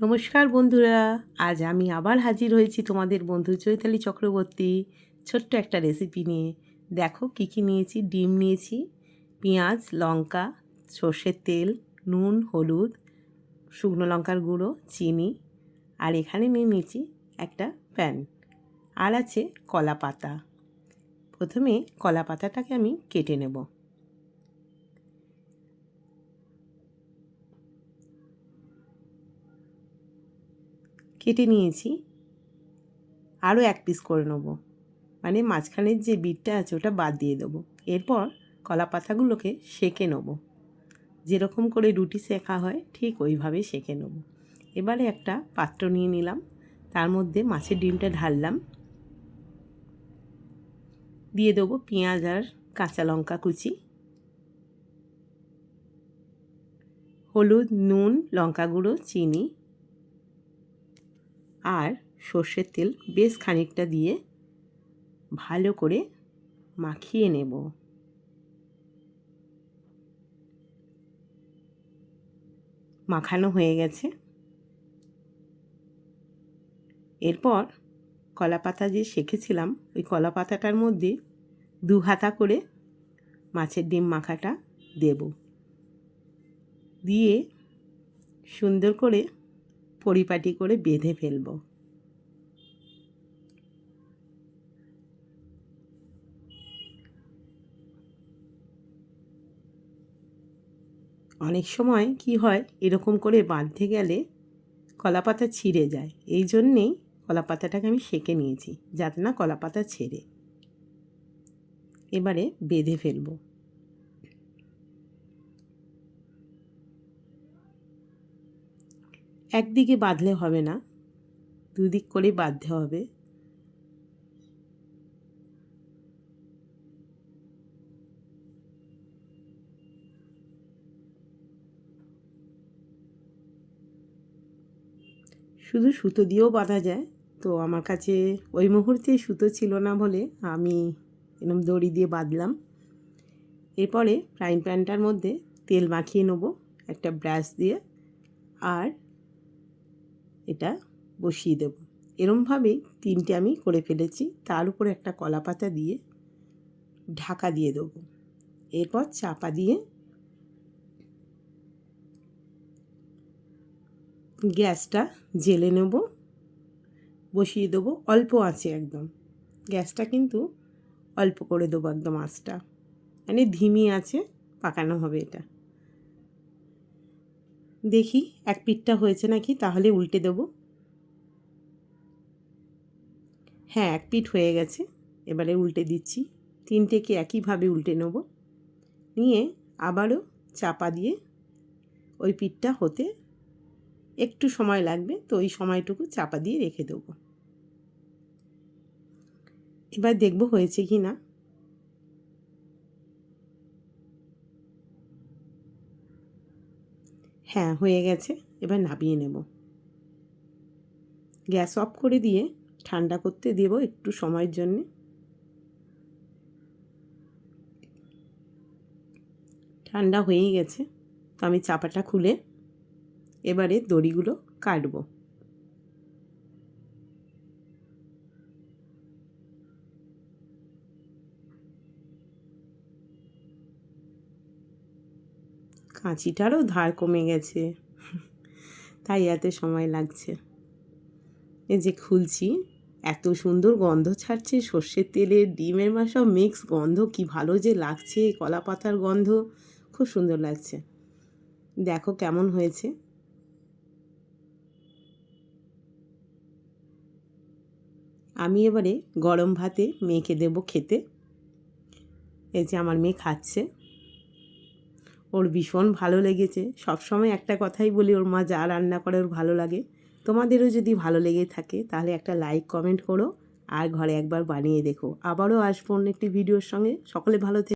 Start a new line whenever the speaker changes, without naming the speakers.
নমস্কার বন্ধুরা, আজ আমি আবার হাজির হয়েছি তোমাদের বন্ধু চৈতালি চক্রবর্তী ছোট্ট একটা রেসিপি নিয়ে। দেখো কী কী নিয়েছি। ডিম নিয়েছি, পেঁয়াজ, লঙ্কা, সর্ষের তেল, নুন, হলুদ, শুকনো লঙ্কার গুঁড়ো, চিনি, আর এখানে নিয়ে নিয়েছি একটা প্যান, আর আছে কলা পাতা। প্রথমে কলা পাতাটাকে আমি কেটে নেব। কেটে নিয়েছি, আরও এক পিস করে নেব, মানে মাঝখানের যে বিটটা আছে ওটা বাদ দিয়ে দেবো। এরপর কলা পাতাগুলোকে সেঁকে নেব, যেরকম করে রুটি সেঁকা হয় ঠিক ওইভাবেই সেঁকে নেব। এবারে একটা পাত্র নিয়ে নিলাম, তার মধ্যে মাছের ডিমটা ঢাললাম, দিয়ে দেবো পেঁয়াজ আর কাঁচা লঙ্কা কুচি, হলুদ, নুন, লঙ্কা গুঁড়ো, চিনি আর সর্ষের তেল বেশ খানিকটা দিয়ে ভালো করে মাখিয়ে নেব। মাখানো হয়ে গেছে। এরপর কলা পাতা যে সেঁকেছিলাম ওই কলা পাতাটার মধ্যে 2 হাতা করে মাছের ডিম মাখাটা দেব, দিয়ে সুন্দর করে পরিপাটি করে বেঁধে ফেলব। অনেক সময় কি হয়, এরকম করে বাঁধতে গেলে কলা পাতা ছিঁড়ে যায়, এই জন্যেই কলা পাতাটাকে আমি সেঁকে নিয়েছি যাতে না কলা পাতা ছেড়ে। এবারে বেঁধে ফেলব। একদিকে বাঁধলে হবে না, দুদিক করে বাঁধতে হবে। শুধু সুতো দিয়েও বাঁধা যায়, তো আমার কাছে ওই মুহূর্তে সুতো ছিল না বলে আমি এরকম দড়ি দিয়ে বাঁধলাম। এরপরে ফ্রাইং প্যানটার মধ্যে তেল মাখিয়ে নেব একটা ব্রাশ দিয়ে, আর এটা বসিয়ে দেব। এরমভাবেই 3টে আমি করে ফেলেছি। তার উপরে একটা কলা পাতা দিয়ে ঢাকা দিয়ে দেবো। এরপর চাপা দিয়ে গ্যাসটা জ্বেলে নেব, বসিয়ে দেবো অল্প আঁচে একদম। গ্যাসটা কিন্তু অল্প করে দেবো, একদম আঁচটা মানে ধিমি আঁচে পাকানো হবে এটা। দেখি এক পিঠটা হয়েছে নাকি, তাহলে উল্টে দেবো। হ্যাঁ, এক পিঠ হয়ে গেছে। এবারে উল্টে দিচ্ছি। 3টেকে একইভাবে উল্টে নেব, নিয়ে আবারও চাপা দিয়ে ওই পিঠটা হতে একটু সময় লাগবে, তো ওই সময়টুকু চাপা দিয়ে রেখে দেবো। এবার দেখব হয়েছে কি না। হ্যাঁ, হয়ে গেছে। এবার নামিয়ে নেব। গ্যাস অফ করে দিয়ে ঠান্ডা করতে দেব একটু সময়ের জন্যে। ঠান্ডা হয়েই গেছে, তো আমি চাপাটা খুলে এবারে দড়িগুলো কাটবো। কাঁচিটারও ধার কমে গেছে, তাই এত সময় লাগছে। এই যে খুলছি, এত সুন্দর গন্ধ ছাড়ছে সর্ষের তেলের, ডিমের সব মিক্স গন্ধ, কি ভালো যে লাগছে। কলা পাতার গন্ধ খুব সুন্দর লাগছে। দেখো কেমন হয়েছে। আমি এবারে গরম ভাতে মেয়েকে দেবো খেতে। এই যে আমার মেয়ে খাচ্ছে, ওর ভীষণ ভালো লেগেছে। সবসময় একটা কথাই বলি, ওর মা যা রান্না করে ওর ভালো লাগে। তোমাদেরও যদি ভালো লেগে থাকে তাহলে একটা লাইক কমেন্ট করো, আর ঘরে একবার বানিয়ে দেখো। আবারও আসবো অন্য একটি ভিডিওর সঙ্গে। সকলে ভালো থেকো।